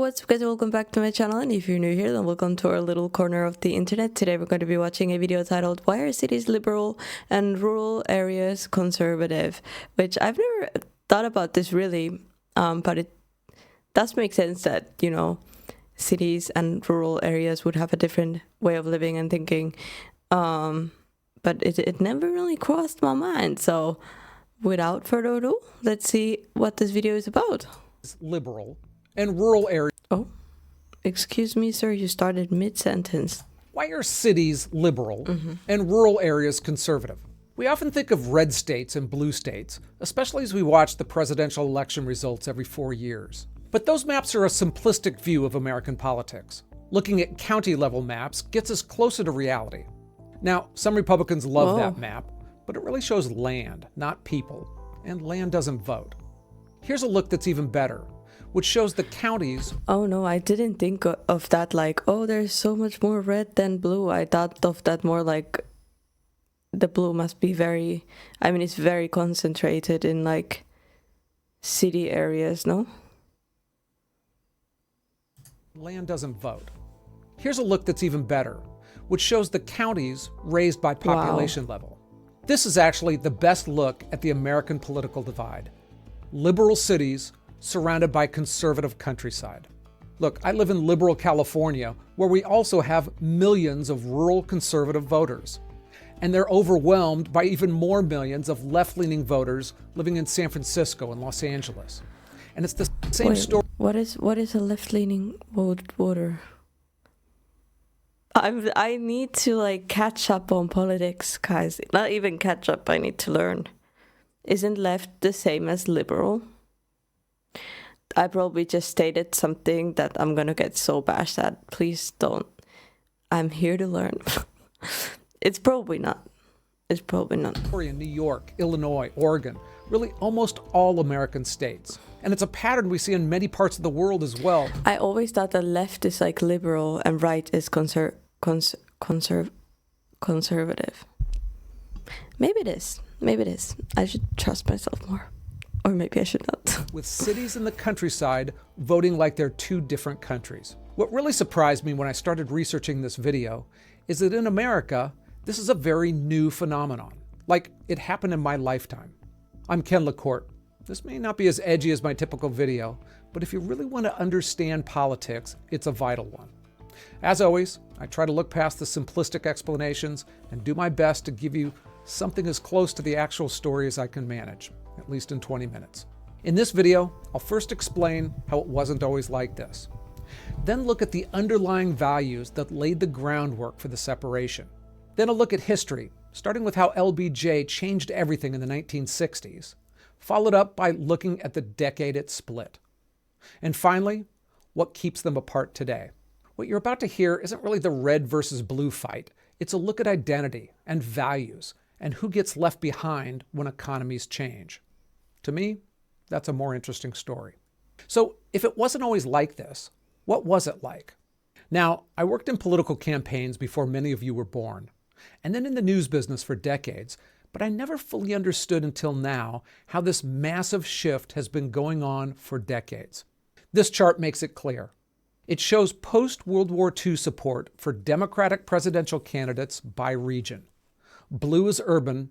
what's up guys, welcome back to my channel, and if you're new here, then welcome to our little corner of the internet. Today we're going to be watching a video titled Why Are Cities Liberal and Rural Areas Conservative? Which I've never thought about this really, but it does make sense that, you know, cities and rural areas would have a different way of living and thinking, but it never really crossed my mind. So without further ado, let's see what this video is about. Liberal and rural areas. Oh, excuse me, sir, you started mid-sentence. Why are cities liberal and rural areas conservative? We often think of red states and blue states, especially as we watch the presidential election results every 4 years. But those maps are a simplistic view of American politics. Looking at county-level maps gets us closer to reality. Now, some Republicans love that map, but it really shows land, not people, and land doesn't vote. Here's a look that's even better, which shows the counties. Oh no, I didn't think of that like, oh, there's so much more red than blue. I thought of that more like the blue must be very, I mean, it's very concentrated in like city areas, no? Land doesn't vote. Here's a look that's even better, which shows the counties raised by population level. This is actually the best look at the American political divide. Liberal cities surrounded by conservative countryside. Look, I live in liberal California, where we also have millions of rural conservative voters. And they're overwhelmed by even more millions of left-leaning voters living in San Francisco and Los Angeles. And it's the same story. What is a left-leaning voter? I need to like catch up on politics, guys. Not even catch up, I need to learn. Isn't left the same as liberal? I probably just stated something that I'm gonna get so bashed at. Please don't. I'm here to learn. It's probably not. It's probably not. In New York, Illinois, Oregon, really almost all American states. And it's a pattern we see in many parts of the world as well. I always thought that left is like liberal and right is conservative. Maybe it is. Maybe it is. I should trust myself more. Or maybe I should not. With cities in the countryside voting like they're two different countries. What really surprised me when I started researching this video is that in America, this is a very new phenomenon. Like it happened in my lifetime. I'm Ken LaCourte. This may not be as edgy as my typical video, but if you really want to understand politics, it's a vital one. As always, I try to look past the simplistic explanations and do my best to give you something as close to the actual story as I can manage, at least in 20 minutes. In this video, I'll first explain how it wasn't always like this. Then look at the underlying values that laid the groundwork for the separation. Then I'll look at history, starting with how LBJ changed everything in the 1960s, followed up by looking at the decade it split. And finally, what keeps them apart today. What you're about to hear isn't really the red versus blue fight. It's a look at identity and values and who gets left behind when economies change. To me, that's a more interesting story. So if it wasn't always like this, what was it like? Now, I worked in political campaigns before many of you were born, and then in the news business for decades, but I never fully understood until now how this massive shift has been going on for decades. This chart makes it clear. It shows post-World War II support for Democratic presidential candidates by region. Blue is urban,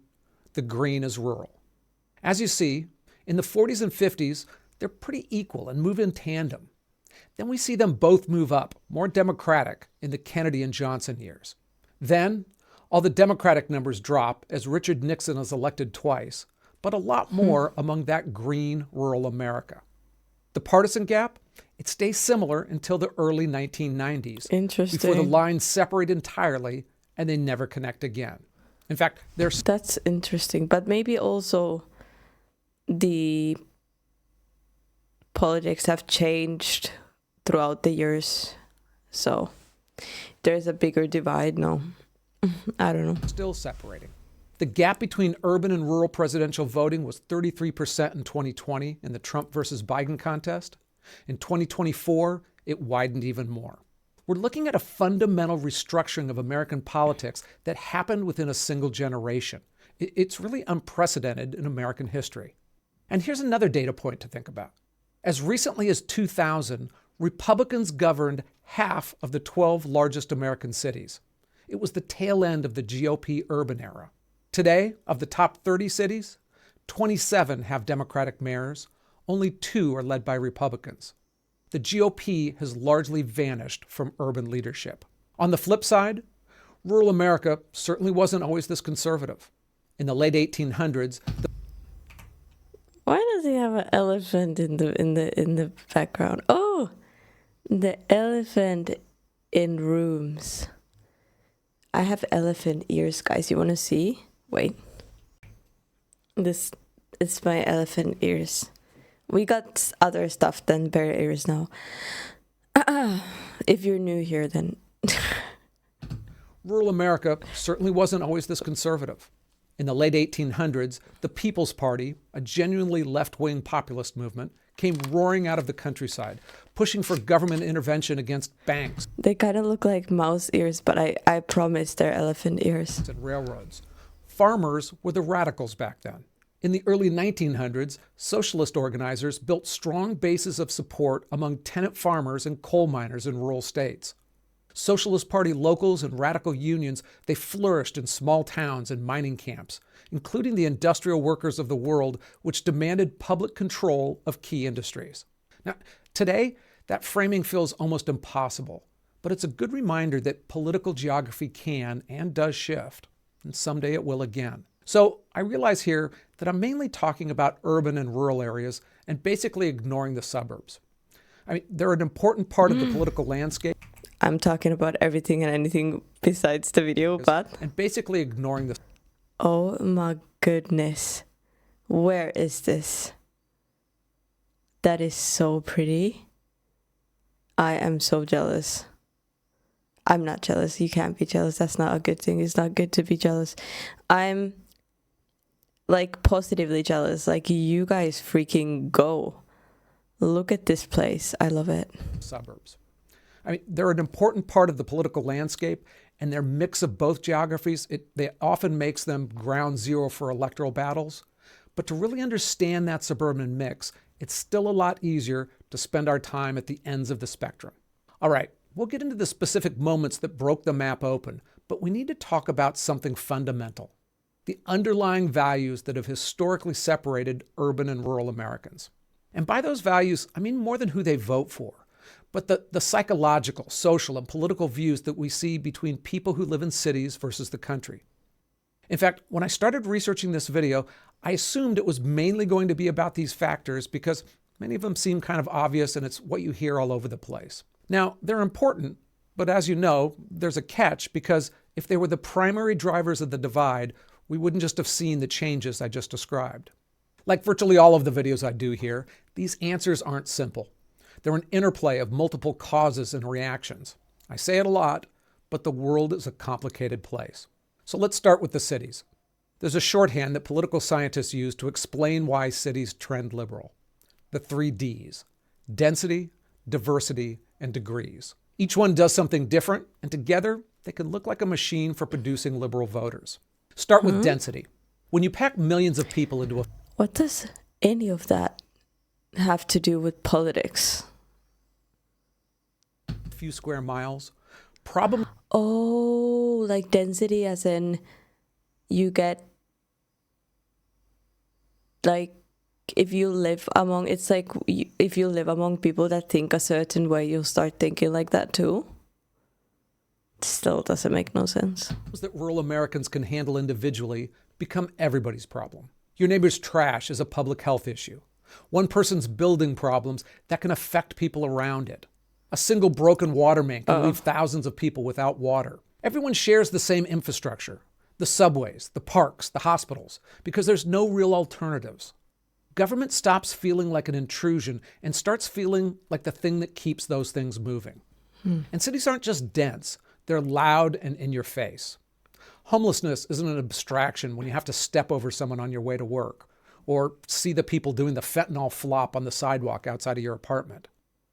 the green is rural. As you see, in the 40s and 50s, they're pretty equal and move in tandem. Then we see them both move up, more Democratic, in the Kennedy and Johnson years. Then, all the Democratic numbers drop as Richard Nixon is elected twice, but a lot more among that green rural America. The partisan gap? It stays similar until the early 1990s. Interesting. Before the lines separate entirely and they never connect again. In fact, That's interesting, but maybe also the politics have changed throughout the years, so there's a bigger divide now. I don't know. Still separating. The gap between urban and rural presidential voting was 33% in 2020 in the Trump versus Biden contest. In 2024, it widened even more. We're looking at a fundamental restructuring of American politics that happened within a single generation. It's really unprecedented in American history. And here's another data point to think about. As recently as 2000, Republicans governed half of the 12 largest American cities. It was the tail end of the GOP urban era. Today, of the top 30 cities, 27 have Democratic mayors. Only 2 are led by Republicans. The GOP has largely vanished from urban leadership. On the flip side, rural America certainly wasn't always this conservative. In the late 1800s, Why does he have an elephant in the background? Oh, the elephant in rooms. I have elephant ears, guys. You want to see? Wait. This is my elephant ears. We got other stuff than bear ears now. If you're new here, then rural America certainly wasn't always this conservative. In the late 1800s, the People's Party, a genuinely left-wing populist movement, came roaring out of the countryside, pushing for government intervention against banks they kind of look like mouse ears, but I promise they're elephant ears. and railroads. Farmers were the radicals back then. In the early 1900s, socialist organizers built strong bases of support among tenant farmers and coal miners in rural states. Socialist Party locals and radical unions, they flourished in small towns and mining camps, including the industrial workers of the world, which demanded public control of key industries. Now, today, that framing feels almost impossible, but it's a good reminder that political geography can and does shift, and someday it will again. So I realize here that I'm mainly talking about urban and rural areas and basically ignoring the suburbs. I mean, they're an important part of the political landscape. I'm talking about everything and anything besides the video, but And basically ignoring the... oh my goodness. Where is this? That is so pretty. I am so jealous. I'm not jealous. You can't be jealous. That's not a good thing. It's not good to be jealous. I'm like positively jealous. Like, you guys freaking go. Look at this place. I love it. suburbs. I mean, they're an important part of the political landscape, and their mix of both geographies, they often makes them ground zero for electoral battles. But to really understand that suburban mix, it's still a lot easier to spend our time at the ends of the spectrum. All right, we'll get into the specific moments that broke the map open, but we need to talk about something fundamental: the underlying values that have historically separated urban and rural Americans. And by those values, I mean more than who they vote for, but the psychological, social, and political views that we see between people who live in cities versus the country. In fact, when I started researching this video, I assumed it was mainly going to be about these factors because many of them seem kind of obvious and it's what you hear all over the place. Now, they're important, but as you know, there's a catch, because if they were the primary drivers of the divide, we wouldn't just have seen the changes I just described. Like virtually all of the videos I do here, these answers aren't simple. They're an interplay of multiple causes and reactions. I say it a lot, but the world is a complicated place. So let's start with the cities. There's a shorthand that political scientists use to explain why cities trend liberal. The 3 Ds: density, diversity, and degrees. Each one does something different, and together they can look like a machine for producing liberal voters. Start with density. When you pack millions of people into a What does any of that have to do with politics? few square miles, probably Oh, like density as in you get, like, if you live among, it's like if you live among people that think a certain way, you'll start thinking like that too. Still doesn't make no sense. that rural Americans can handle individually become everybody's problem. Your neighbor's trash is a public health issue. One person's building problems, that can affect people around it. A single broken water main can leave thousands of people without water. Everyone shares the same infrastructure: the subways, the parks, the hospitals, because there's no real alternatives. Government stops feeling like an intrusion and starts feeling like the thing that keeps those things moving. And cities aren't just dense, they're loud and in your face. Homelessness isn't an abstraction when you have to step over someone on your way to work, or see the people doing the fentanyl flop on the sidewalk outside of your apartment.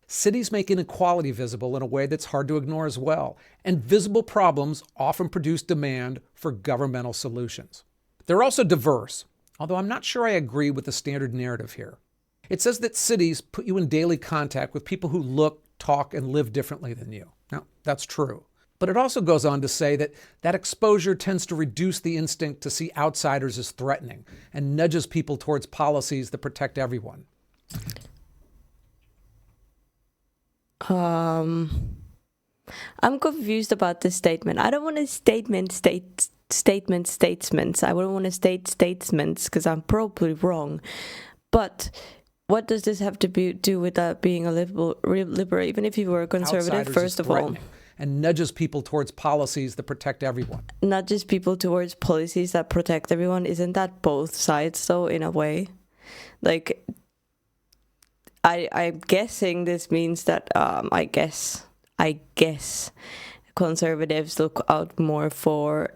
Cities make inequality visible in a way that's hard to ignore as well, and visible problems often produce demand for governmental solutions. They're also diverse, although I'm not sure I agree with the standard narrative here. It says that cities put you in daily contact with people who look, talk, and live differently than you. Now, that's true. But it also goes on to say that that exposure tends to reduce the instinct to see outsiders as threatening and nudges people towards policies that protect everyone. I'm confused about this statement. I don't want to statements. I wouldn't want to state statements because I'm probably wrong. But what does this have to do with that being a liberal? Even if you were a conservative, Outsiders first is of all, threatening and nudges people towards policies that protect everyone. not just people towards policies that protect everyone. Isn't that both sides, though, in a way? Like, I'm guessing this means that I guess conservatives look out more for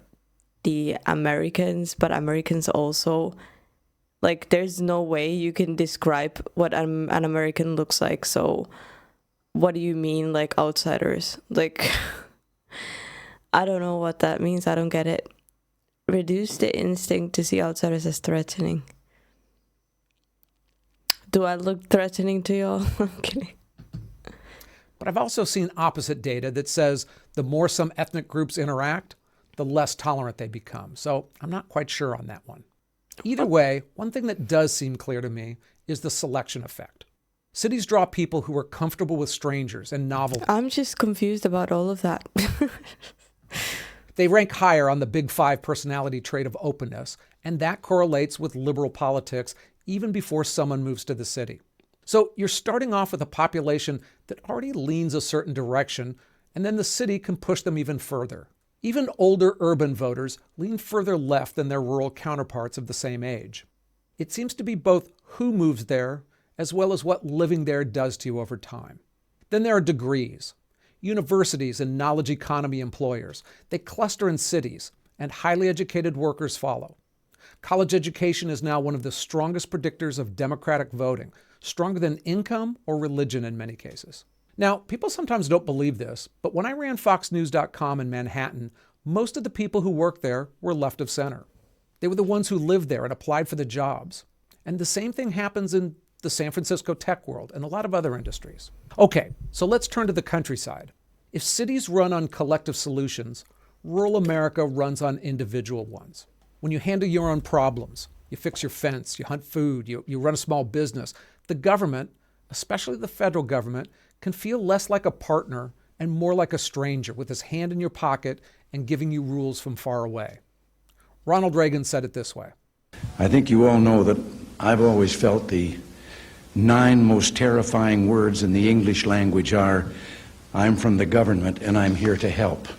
the Americans, but Americans also, like, there's no way you can describe what an American looks like. So what do you mean, like, outsiders? Like, I don't know what that means. I don't get it. Reduce the instinct to see outsiders as threatening. Do I look threatening to y'all? I'm kidding. But I've also seen opposite data that says the more some ethnic groups interact, the less tolerant they become. So I'm not quite sure on that one. Either way, one thing that does seem clear to me is the selection effect. Cities draw people who are comfortable with strangers and novelty. I'm just confused about all of that. They rank higher on the Big Five personality trait of openness, and that correlates with liberal politics even before someone moves to the city. So you're starting off with a population that already leans a certain direction, and then the city can push them even further. Even older urban voters lean further left than their rural counterparts of the same age. It seems to be both who moves there as well as what living there does to you over time. Then there are degrees. Universities and knowledge economy employers, they cluster in cities, and highly educated workers follow. College education is now one of the strongest predictors of democratic voting, stronger than income or religion in many cases. Now, people sometimes don't believe this, but when I ran FoxNews.com in Manhattan, most of the people who worked there were left of center. They were the ones who lived there and applied for the jobs. And the same thing happens in the San Francisco tech world and a lot of other industries. Okay, so let's turn to the countryside. If cities run on collective solutions, rural America runs on individual ones. When you handle your own problems, you fix your fence, you hunt food, you run a small business, the government, especially the federal government, can feel less like a partner and more like a stranger with his hand in your pocket and giving you rules from far away. Ronald Reagan said it this way. I think you all know that I've always felt the 9 most terrifying words in the English language are, I'm from the government and I'm here to help.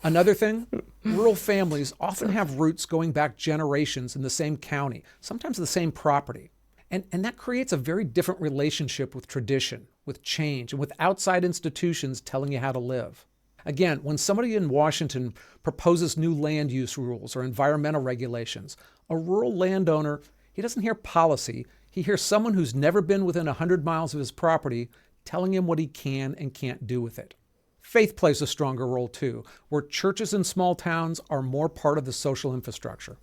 Another thing, rural families often have roots going back generations in the same county, sometimes the same property. And that creates a very different relationship with tradition, with change, and with outside institutions telling you how to live. Again, when somebody in Washington proposes new land use rules or environmental regulations, a rural landowner, he doesn't hear policy. He hears someone who's never been within 100 miles of his property telling him what he can and can't do with it. Faith plays a stronger role too, where churches in small towns are more part of the social infrastructure.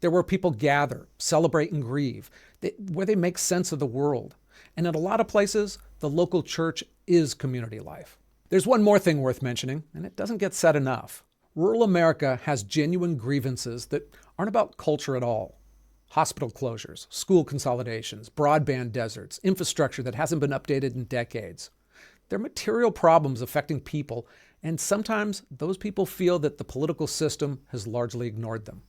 They're where people gather, celebrate, and grieve, where they make sense of the world. And in a lot of places, the local church is community life. There's one more thing worth mentioning, and it doesn't get said enough. Rural America has genuine grievances that aren't about culture at all. Hospital closures, school consolidations, broadband deserts, infrastructure that hasn't been updated in decades. They're material problems affecting people, and sometimes those people feel that the political system has largely ignored them.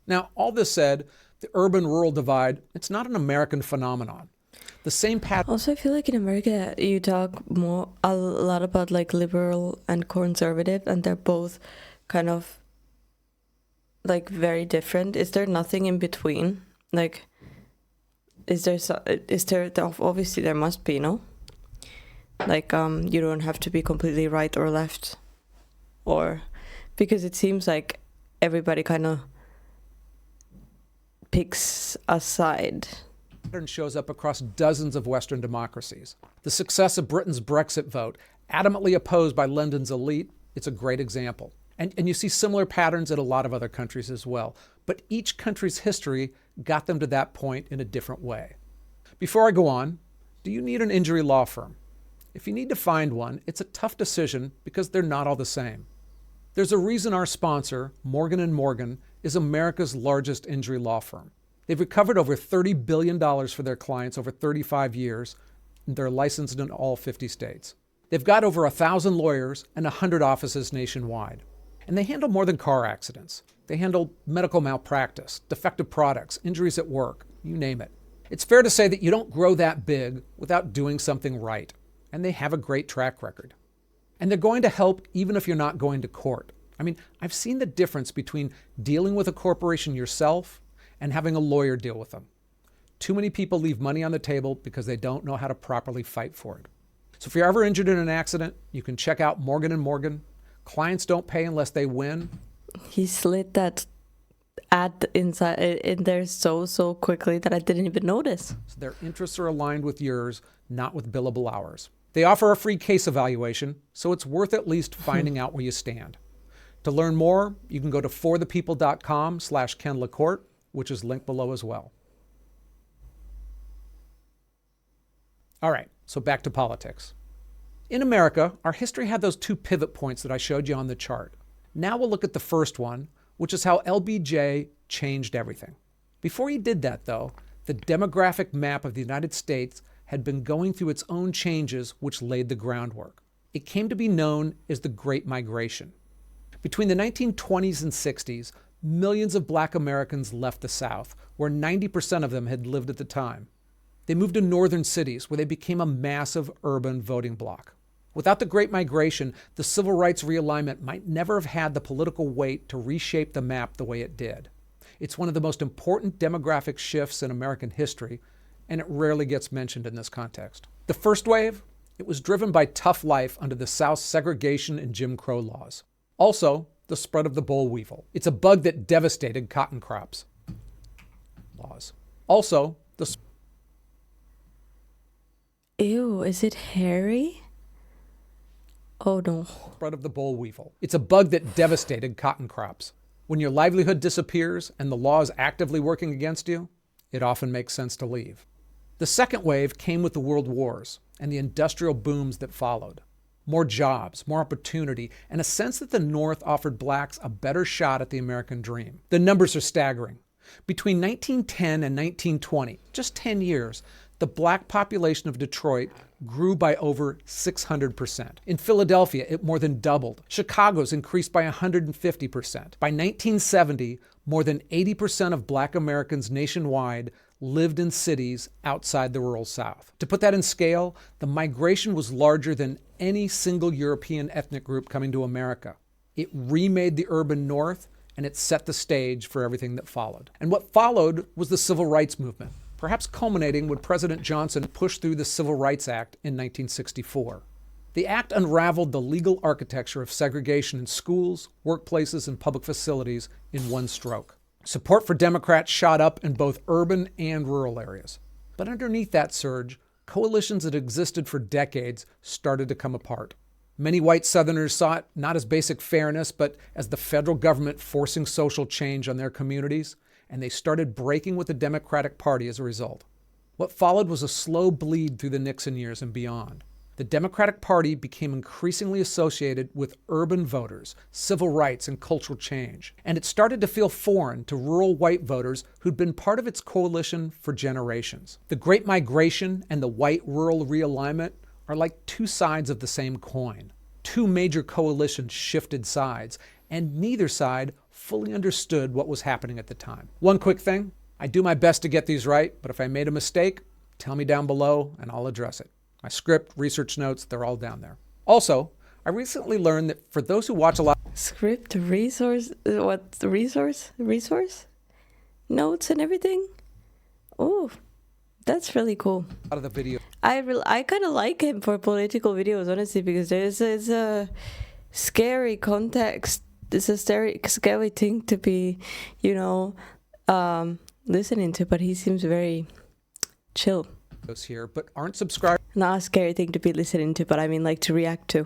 Now, all this said, the urban-rural divide, it's not an American phenomenon. The same pattern. Also, I feel like in America, you talk a lot about like liberal and conservative, and they're both kind of like very different. Is there nothing in between? Like, is there obviously there must be, no? Like, you don't have to be completely right or left, or because it seems like everybody kind of picks a side. Pattern shows up across dozens of Western democracies. The success of Britain's Brexit vote, adamantly opposed by London's elite, it's a great example. And you see similar patterns in a lot of other countries as well. But each country's history got them to that point in a different way. Before I go on, do you need an injury law firm? If you need to find one, it's a tough decision because they're not all the same. There's a reason our sponsor, Morgan & Morgan, is America's largest injury law firm. They've recovered over $30 billion for their clients over 35 years, and they're licensed in all 50 states. They've got over 1,000 lawyers and 100 offices nationwide. And they handle more than car accidents. They handle medical malpractice, defective products, injuries at work, you name it. It's fair to say that you don't grow that big without doing something right. And they have a great track record. And they're going to help even if you're not going to court. I mean, I've seen the difference between dealing with a corporation yourself and having a lawyer deal with them. Too many people leave money on the table because they don't know how to properly fight for it. So if you're ever injured in an accident, you can check out Morgan & Morgan. Clients don't pay unless they win. He slid that ad inside in there so quickly that I didn't even notice. So their interests are aligned with yours, not with billable hours. They offer a free case evaluation, so it's worth at least finding out where you stand. To learn more, you can go to forthepeople.com/Ken LaCourte, which is linked below as well. All right, so back to politics. In America, our history had those two pivot points that I showed you on the chart. Now we'll look at the first one, which is how LBJ changed everything. Before he did that, though, the demographic map of the United States had been going through its own changes, which laid the groundwork. It came to be known as the Great Migration. Between the 1920s and 60s, millions of Black Americans left the South, where 90% of them had lived at the time. They moved to northern cities, where they became a massive urban voting bloc. Without the Great Migration, the civil rights realignment might never have had the political weight to reshape the map the way it did. It's one of the most important demographic shifts in American history, and it rarely gets mentioned in this context. The first wave, it was driven by tough life under the South's segregation and Jim Crow laws. Also, the spread of the boll weevil. It's a bug that devastated cotton crops. Laws. Also, the Ew, is it hairy? Oh no. spread of the boll weevil. It's a bug that devastated cotton crops. When your livelihood disappears and the law is actively working against you, it often makes sense to leave. The second wave came with the world wars and the industrial booms that followed. More jobs, more opportunity, and a sense that the North offered blacks a better shot at the American dream. The numbers are staggering. Between 1910 and 1920, just 10 years, the black population of Detroit grew by over 600%. In Philadelphia, it more than doubled. Chicago's increased by 150%. By 1970, more than 80% of Black Americans nationwide lived in cities outside the rural South. To put that in scale, the migration was larger than any single European ethnic group coming to America. It remade the urban North, and it set the stage for everything that followed. And what followed was the Civil Rights Movement, perhaps culminating when President Johnson pushed through the Civil Rights Act in 1964. The act unraveled the legal architecture of segregation in schools, workplaces, and public facilities in one stroke. Support for Democrats shot up in both urban and rural areas. But underneath that surge, coalitions that existed for decades started to come apart. Many white Southerners saw it not as basic fairness, but as the federal government forcing social change on their communities, and they started breaking with the Democratic Party as a result. What followed was a slow bleed through the Nixon years and beyond. The Democratic Party became increasingly associated with urban voters, civil rights, and cultural change. And it started to feel foreign to rural white voters who'd been part of its coalition for generations. The Great Migration and the white rural realignment are like two sides of the same coin. Two major coalitions shifted sides, and neither side fully understood what was happening at the time. One quick thing, I do my best to get these right, but if I made a mistake, tell me down below and I'll address it. My script, research notes, they're all down there. Also, I recently learned that for those who watch a lot Script, resource, what, resource? Notes and everything? Oh, that's really cool. of the video I kind of like him for political videos, honestly, because there's a scary context. It's a scary thing to be, listening to, but he seems very chill. here, but aren't subscribers, Not a scary thing to be listening to, but I mean like to react to.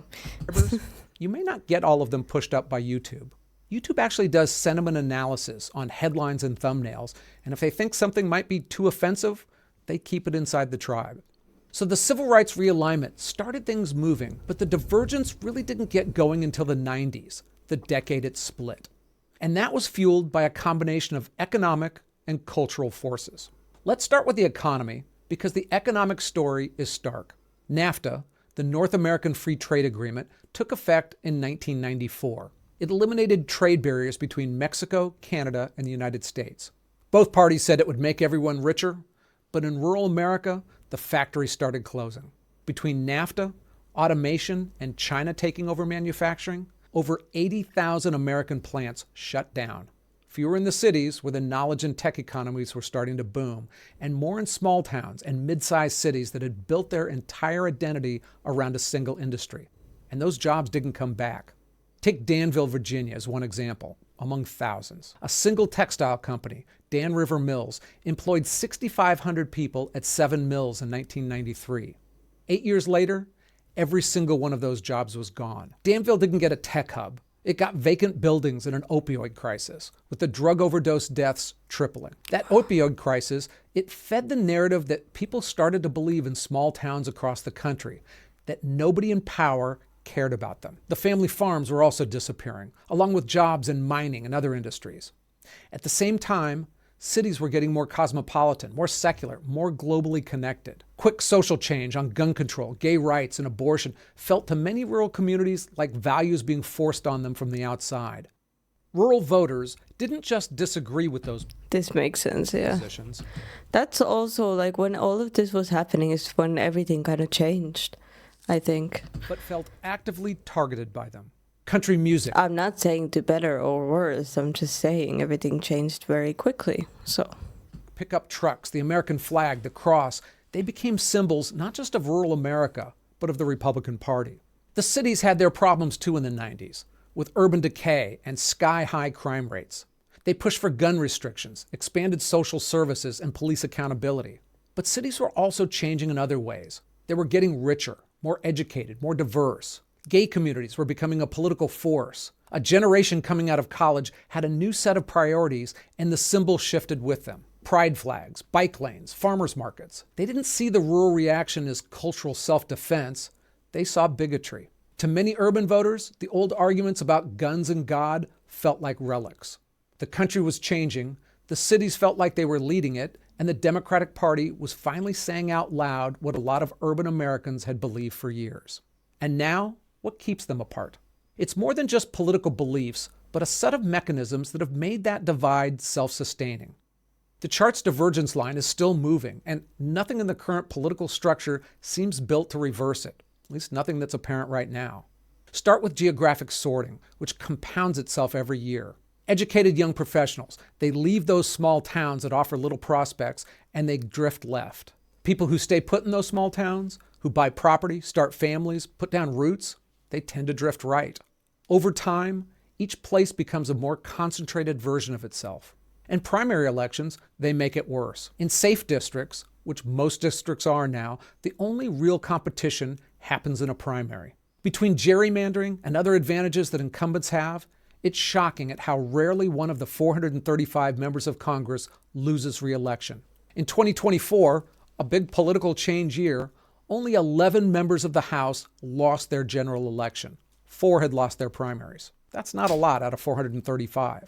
you may not get all of them pushed up by YouTube. YouTube actually does sentiment analysis on headlines and thumbnails, and if they think something might be too offensive, they keep it inside the tribe. So the civil rights realignment started things moving, but the divergence really didn't get going until the 90s, the decade it split. And that was fueled by a combination of economic and cultural forces. Let's start with the economy, because the economic story is stark. NAFTA, the North American Free Trade Agreement, took effect in 1994. It eliminated trade barriers between Mexico, Canada, and the United States. Both parties said it would make everyone richer, but in rural America, the factories started closing. Between NAFTA, automation, and China taking over manufacturing, over 80,000 American plants shut down. Fewer in the cities where the knowledge and tech economies were starting to boom, and more in small towns and mid-sized cities that had built their entire identity around a single industry. And those jobs didn't come back. Take Danville, Virginia as one example, among thousands. A single textile company, Dan River Mills, employed 6,500 people at 7 mills in 1993. 8 years later, every single one of those jobs was gone. Danville didn't get a tech hub. It got vacant buildings and an opioid crisis, with the drug overdose deaths tripling. That opioid crisis, it fed the narrative that people started to believe in small towns across the country, that nobody in power cared about them. The family farms were also disappearing, along with jobs in mining and other industries. At the same time, cities were getting more cosmopolitan, more secular, more globally connected. Quick social change on gun control, gay rights, and abortion felt to many rural communities like values being forced on them from the outside. Rural voters didn't just disagree with those This makes sense, yeah. positions. That's also like when all of this was happening is when everything kind of changed, I think. But felt actively targeted by them. Country music. I'm not saying to better or worse. I'm just saying everything changed very quickly. So Pickup trucks, the American flag, the cross, they became symbols not just of rural America, but of the Republican Party. The cities had their problems too in the 90s, with urban decay and sky-high crime rates. They pushed for gun restrictions, expanded social services, and police accountability. But cities were also changing in other ways. They were getting richer, more educated, more diverse. Gay communities were becoming a political force. A generation coming out of college had a new set of priorities, and the symbols shifted with them. Pride flags, bike lanes, farmers markets. They didn't see the rural reaction as cultural self-defense. They saw bigotry. To many urban voters, the old arguments about guns and God felt like relics. The country was changing, the cities felt like they were leading it, and the Democratic Party was finally saying out loud what a lot of urban Americans had believed for years. And now, what keeps them apart? It's more than just political beliefs, but a set of mechanisms that have made that divide self-sustaining. The chart's divergence line is still moving, and nothing in the current political structure seems built to reverse it, at least nothing that's apparent right now. Start with geographic sorting, which compounds itself every year. Educated young professionals, they leave those small towns that offer little prospects, and they drift left. People who stay put in those small towns, who buy property, start families, put down roots, they tend to drift right. Over time, each place becomes a more concentrated version of itself. In primary elections, they make it worse. In safe districts, which most districts are now, the only real competition happens in a primary. Between gerrymandering and other advantages that incumbents have, it's shocking at how rarely one of the 435 members of Congress loses re-election. In 2024, a big political change year, only 11 members of the House lost their general election. 4 had lost their primaries. That's not a lot out of 435.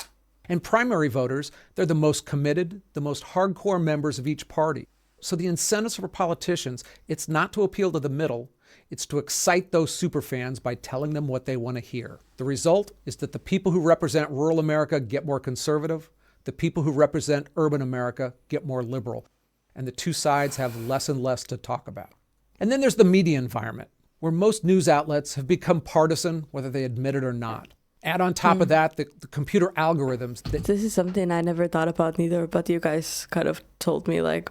And primary voters, they're the most committed, the most hardcore members of each party. So the incentives for politicians, it's not to appeal to the middle, it's to excite those superfans by telling them what they want to hear. The result is that the people who represent rural America get more conservative, the people who represent urban America get more liberal, and the two sides have less and less to talk about. And then there's the media environment, where most news outlets have become partisan, whether they admit it or not. Add on top of that the computer algorithms that this is something I never thought about neither, but you guys kind of told me like,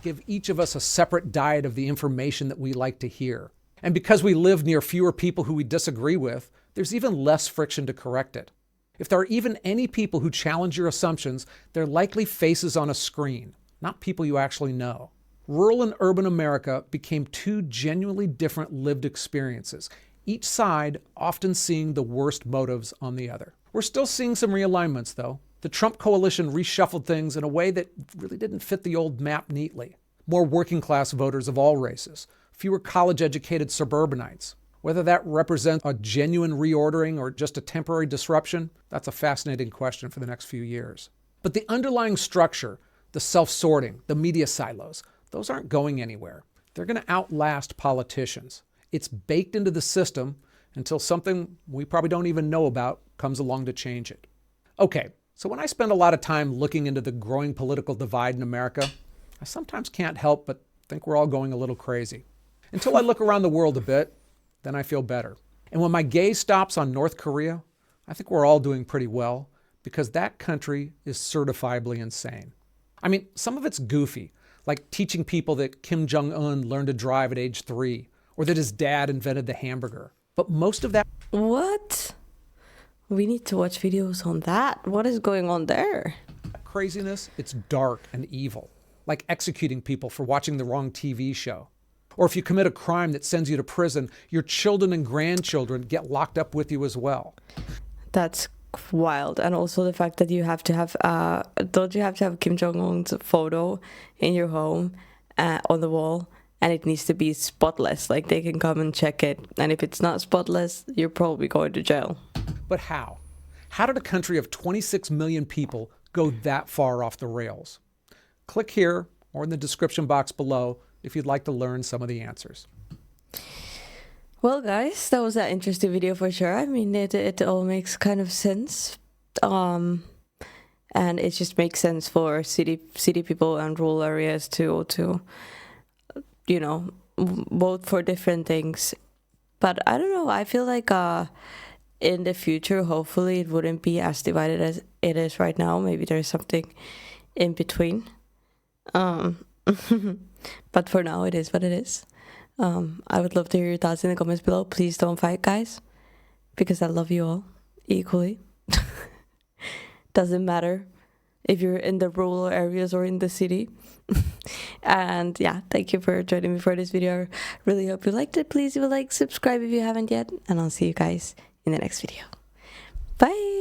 give each of us a separate diet of the information that we like to hear. And because we live near fewer people who we disagree with, there's even less friction to correct it. If there are even any people who challenge your assumptions, they're likely faces on a screen, not people you actually know. Rural and urban America became two genuinely different lived experiences, each side often seeing the worst motives on the other. We're still seeing some realignments, though. The Trump coalition reshuffled things in a way that really didn't fit the old map neatly. more working class voters of all races, fewer college-educated suburbanites. Whether that represents a genuine reordering or just a temporary disruption, that's a fascinating question for the next few years. But the underlying structure, the self-sorting, the media silos, those aren't going anywhere. They're going to outlast politicians. It's baked into the system until something we probably don't even know about comes along to change it. Okay, so when I spend a lot of time looking into the growing political divide in America, I sometimes can't help but think we're all going a little crazy. Until I look around the world a bit, then I feel better. And when my gaze stops on North Korea, I think we're all doing pretty well, because that country is certifiably insane. I mean, some of it's goofy, like teaching people that Kim Jong-un learned to drive at age 3, or that his dad invented the hamburger. But most of that... What? We need to watch videos on that. What is going on there? craziness, it's dark and evil, like executing people for watching the wrong TV show. Or if you commit a crime that sends you to prison, your children and grandchildren get locked up with you as well. That's wild. And also the fact that you have to have, don't you have to have Kim Jong-un's photo in your home on the wall? And it needs to be spotless, like they can come and check it. And if it's not spotless, you're probably going to jail. But how? How did a country of 26 million people go that far off the rails? Click here or in the description box below if you'd like to learn some of the answers. Well, guys, that was an interesting video for sure. I mean, it all makes kind of sense. And it just makes sense for city people and rural areas to you know, vote for different things. But I don't know, I feel like in the future, hopefully it wouldn't be as divided as it is right now. Maybe there's something in between. But for now, it is what it is. I would love to hear your thoughts in the comments below. Please don't fight, guys, because I love you all equally. Doesn't matter if you're in the rural areas or in the city. And yeah, thank you for joining me for this video. I really hope you liked it. Please leave a like, subscribe if you haven't yet, and I'll see you guys in the next video. Bye.